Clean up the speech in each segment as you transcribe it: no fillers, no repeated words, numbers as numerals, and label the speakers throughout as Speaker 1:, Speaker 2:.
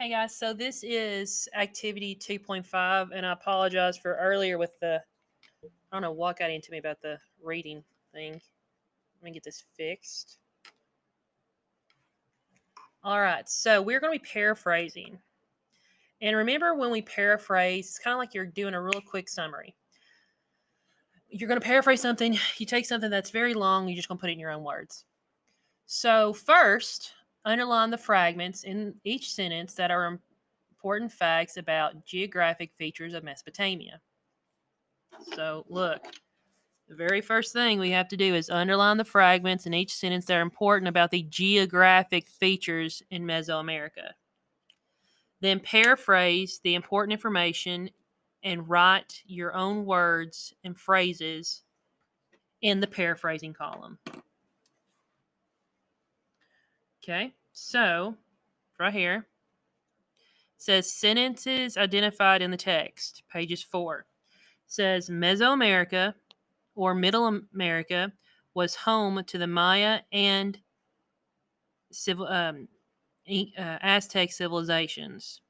Speaker 1: Hey guys, so this is activity 2.5, and I apologize for earlier with I don't know what got into me about the reading thing. Let me get this fixed. All right, so we're going to be paraphrasing. And remember, when we paraphrase, it's kind of like you're doing a real quick summary. You're going to paraphrase something, you take something that's very long, you're just going to put it in your own words. So, first, underline the fragments in each sentence that are important facts about geographic features of Mesopotamia. So, look, the very first thing we have to do is underline the fragments in each sentence that are important about the geographic features in Mesoamerica. Then paraphrase the important information and write your own words and phrases in the paraphrasing column. Okay, so right here it says sentences identified in the text, pages 4. It says Mesoamerica or Middle America was home to the Maya and civil Aztec civilizations.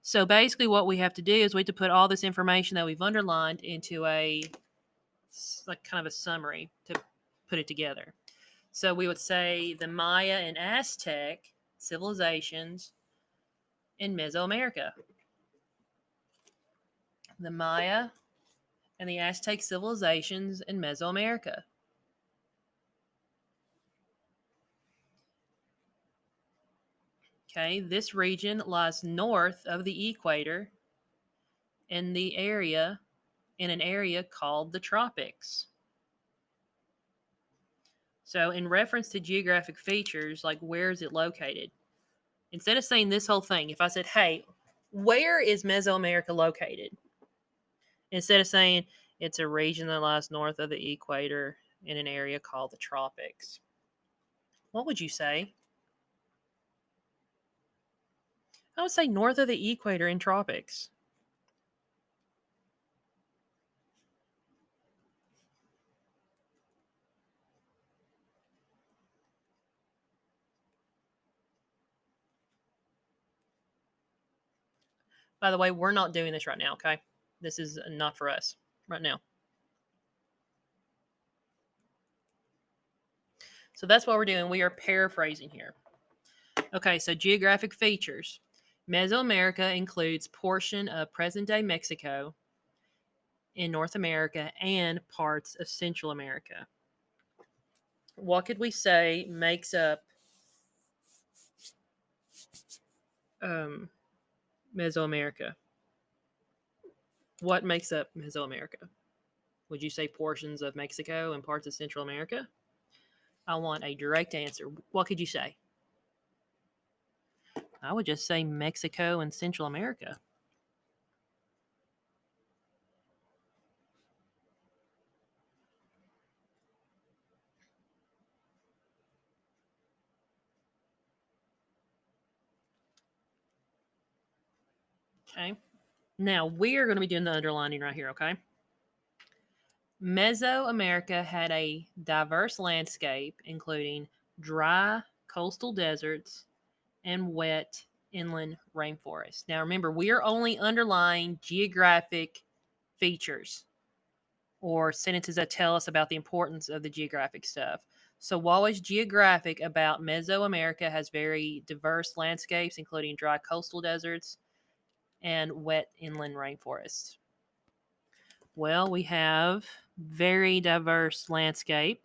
Speaker 1: So basically, what we have to do is we have to put all this information that we've underlined into a like kind of a summary to put it together. So we would say the Maya and Aztec civilizations in Mesoamerica. The Maya and the Aztec civilizations in Mesoamerica. Okay, this region lies north of the equator in an area called the tropics. So, in reference to geographic features, like where is it located? Instead of saying this whole thing, if I said, hey, where is Mesoamerica located? Instead of saying it's a region that lies north of the equator in an area called the tropics, what would you say? I would say north of the equator in tropics. By the way, we're not doing this right now, okay? This is not for us right now. So that's what we're doing. We are paraphrasing here. Okay, so geographic features. Mesoamerica includes portion of present-day Mexico in North America and parts of Central America. What could we say makes up Mesoamerica? What makes up Mesoamerica? Would you say portions of Mexico and parts of Central America? I want a direct answer. What could you say? I would just say Mexico and Central America. Okay. Now we're going to be doing the underlining right here, okay? Mesoamerica had a diverse landscape, including dry coastal deserts and wet inland rainforests. Now remember, we are only underlying geographic features or sentences that tell us about the importance of the geographic stuff. So what was geographic about Mesoamerica has very diverse landscapes, including dry coastal deserts and wet inland rainforests. Well, we have very diverse landscape,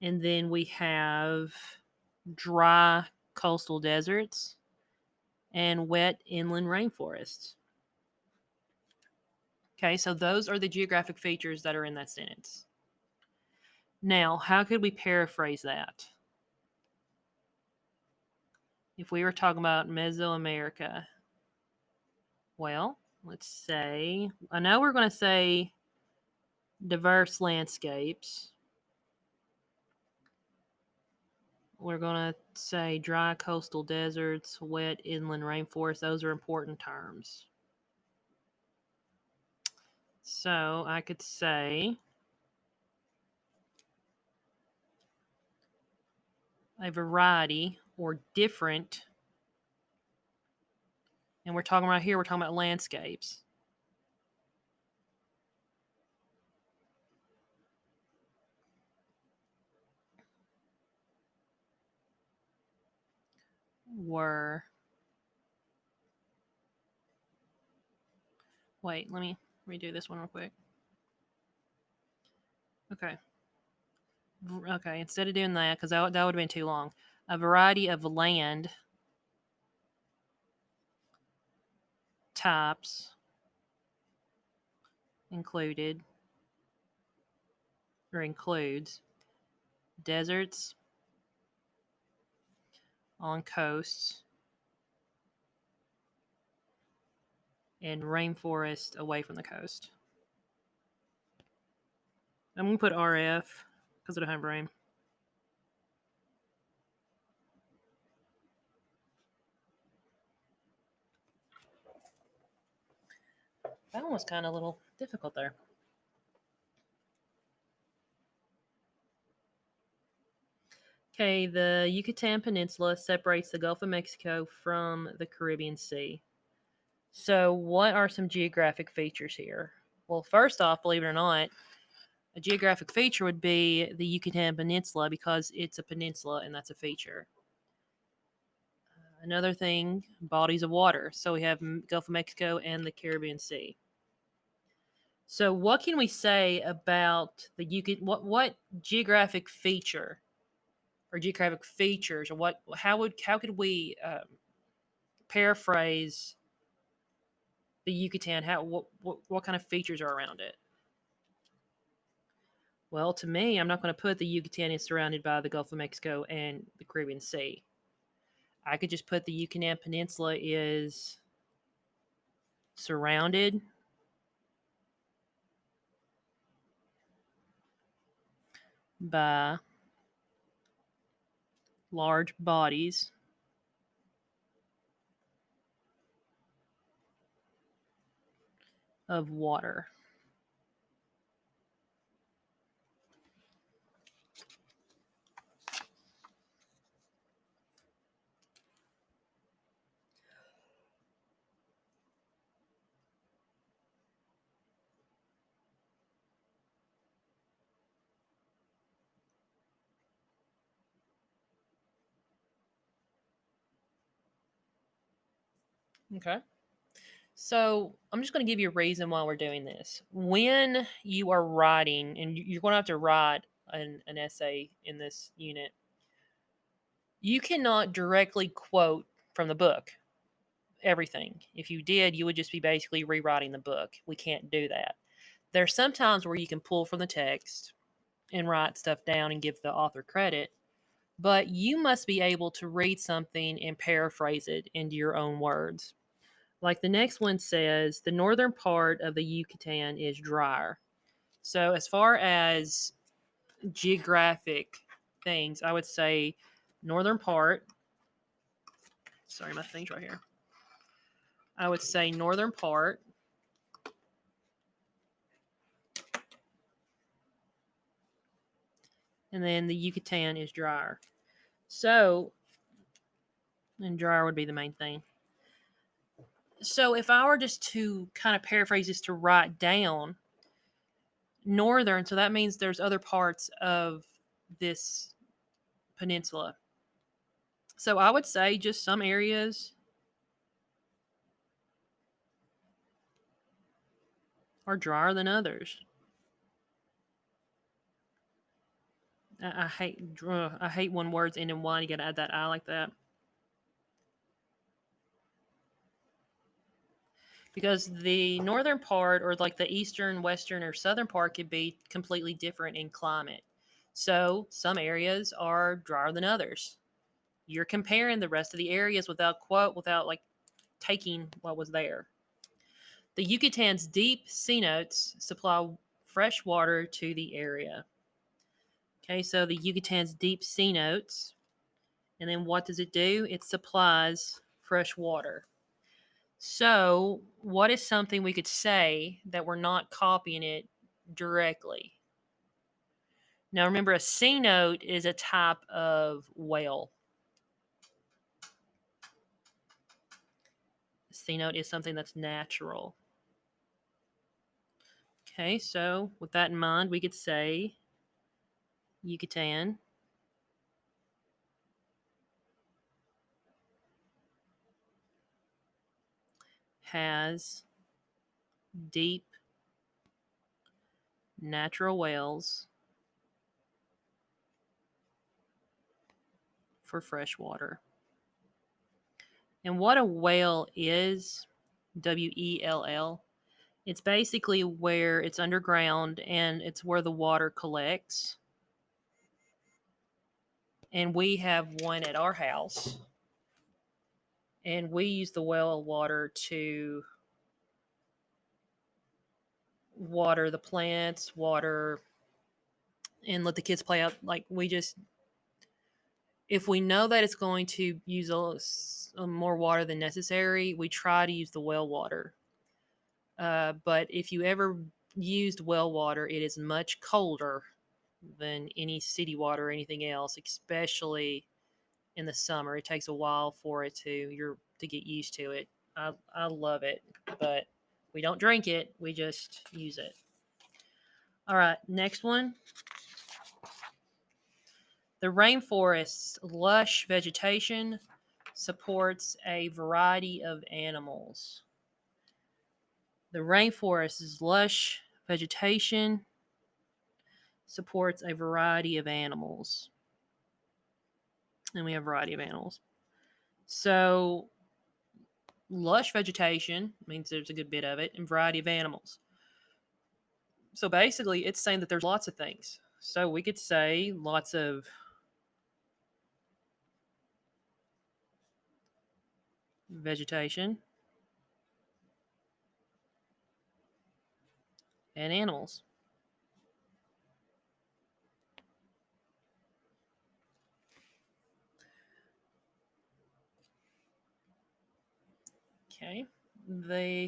Speaker 1: and then we have dry coastal deserts and wet inland rainforests. Okay, so those are the geographic features that are in that sentence. Now, how could we paraphrase that? If we were talking about Mesoamerica, well, let's say, I know we're going to say diverse landscapes. We're going to say dry coastal deserts, wet inland rainforests. Those are important terms. So I could say a variety or different And we're talking right here, we're talking about landscapes. Were, wait, let me redo this one real quick. Okay. Okay, instead of doing that, because that would have been too long, a variety of land types included or includes deserts on coasts and rainforest away from the coast. I'm gonna put RF because I don't have brain. That one was kind of a little difficult there. Okay, the Yucatan Peninsula separates the Gulf of Mexico from the Caribbean Sea. So, what are some geographic features here? Well, first off, believe it or not, a geographic feature would be the Yucatan Peninsula because it's a peninsula and that's a feature. Another thing, bodies of water. So, we have Gulf of Mexico and the Caribbean Sea. So, what can we say about the Yucatan? What geographic feature or geographic features, or how could we paraphrase the Yucatan? What kind of features are around it? Well, to me, I'm not going to put the Yucatan is surrounded by the Gulf of Mexico and the Caribbean Sea. I could just put the Yucatan Peninsula is surrounded by large bodies of water. Okay. So I'm just going to give you a reason why we're doing this. When you are writing, and you're going to have to write an essay in this unit, you cannot directly quote from the book everything. If you did, you would just be basically rewriting the book. We can't do that. There's some times where you can pull from the text and write stuff down and give the author credit, but you must be able to read something and paraphrase it into your own words. Like the next one says, the northern part of the Yucatan is drier. So, as far as geographic things, I would say northern part. Sorry, my thing's right here. I would say northern part. And then the Yucatan is drier. So, and drier would be the main thing. So, if I were just to kind of paraphrase this to write down northern, so that means there's other parts of this peninsula. So, I would say just some areas are drier than others. I hate when words end in one. You gotta add that I like that because the northern part or like the eastern, western, or southern part could be completely different in climate. So some areas are drier than others. You're comparing the rest of the areas without like taking what was there. The Yucatan's deep cenotes supply fresh water to the area. Okay, so the Yucatan's deep cenotes. And then what does it do? It supplies fresh water. So, what is something we could say that we're not copying it directly? Now, remember, a cenote is a type of whale. C note is something that's natural. Okay, so with that in mind, we could say Yucatan has deep natural wells for fresh water. And what a well is, WELL, it's basically where it's underground and it's where the water collects. And we have one at our house. And we use the well water to water the plants, water, and let the kids play out. Like, we just, if we know that it's going to use more water than necessary, we try to use the well water. But if you ever used well water, it is much colder than any city water or anything else, especially in the summer. It takes a while for it to get used to it. I love it, but we don't drink it. We just use it. All right, next one. The rainforest's lush vegetation supports a variety of animals. The rainforest's lush vegetation supports a variety of animals. And we have a variety of animals. So, lush vegetation means there's a good bit of it, and variety of animals. So, basically, it's saying that there's lots of things. So, we could say lots of vegetation and animals. Okay.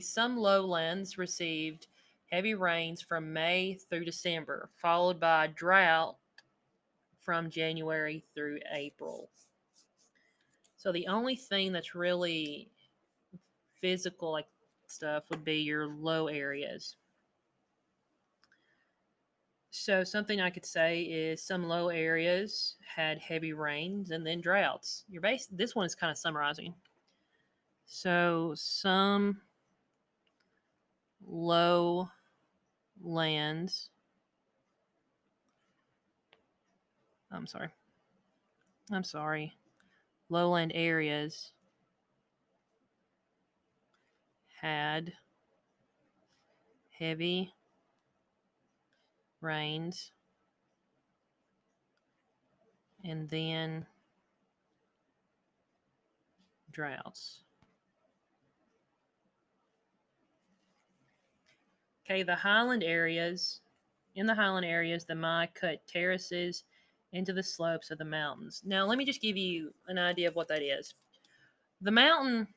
Speaker 1: Some lowlands received heavy rains from May through December, followed by drought from January through April. So the only thing that's really physical like stuff would be your low areas. So something I could say is some low areas had heavy rains and then droughts. This one is kind of summarizing. So some low lands. I'm sorry. I'm sorry. Lowland areas had heavy rains and then droughts. Okay, in the highland areas, the Mai cut terraces into the slopes of the mountains. Now, let me just give you an idea of what that is. The mountain,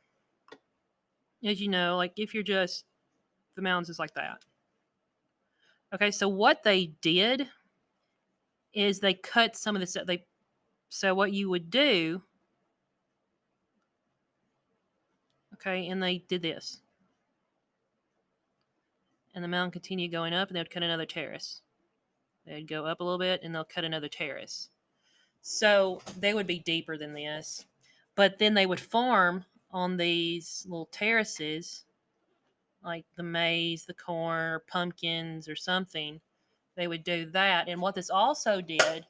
Speaker 1: as you know, like if you're just, the mountains is like that. Okay, so what they did is they cut some of this. So what you would do, okay, and they did this, and the mountain continued going up, and they would cut another terrace. They'd go up a little bit, and they'll cut another terrace. So they would be deeper than this, but then they would farm on these little terraces, like the maize, the corn, or pumpkins, or something. They would do that, and what this also did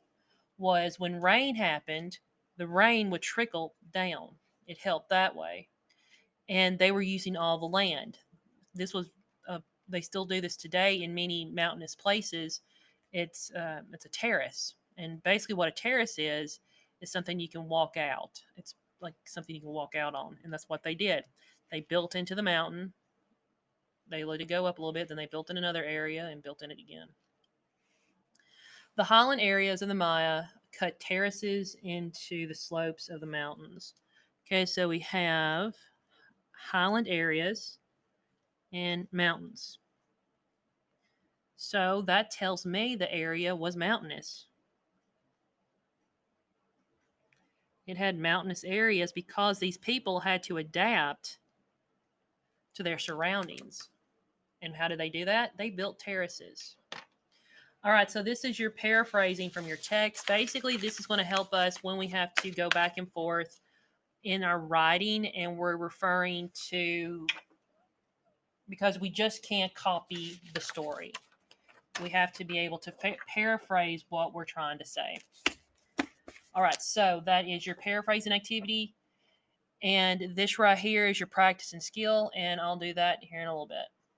Speaker 1: was when rain happened, the rain would trickle down. It helped that way. And they were using all the land. This was, they still do this today in many mountainous places. It's a terrace, and basically what a terrace is something you can walk out. It's like something you can walk out on, and that's what they did. They built into the mountain. They let it go up a little bit, then they built in another area and built in it again. The highland areas of the Maya cut terraces into the slopes of the mountains. Okay, so we have highland areas and mountains. So that tells me the area was mountainous. It had mountainous areas because these people had to adapt to their surroundings. And how did they do that? They built terraces. All right, so this is your paraphrasing from your text. Basically, this is going to help us when we have to go back and forth in our writing and we're referring to, because we just can't copy the story. We have to be able to paraphrase what we're trying to say. All right, so that is your paraphrasing activity. And this right here is your practice and skill, and I'll do that here in a little bit.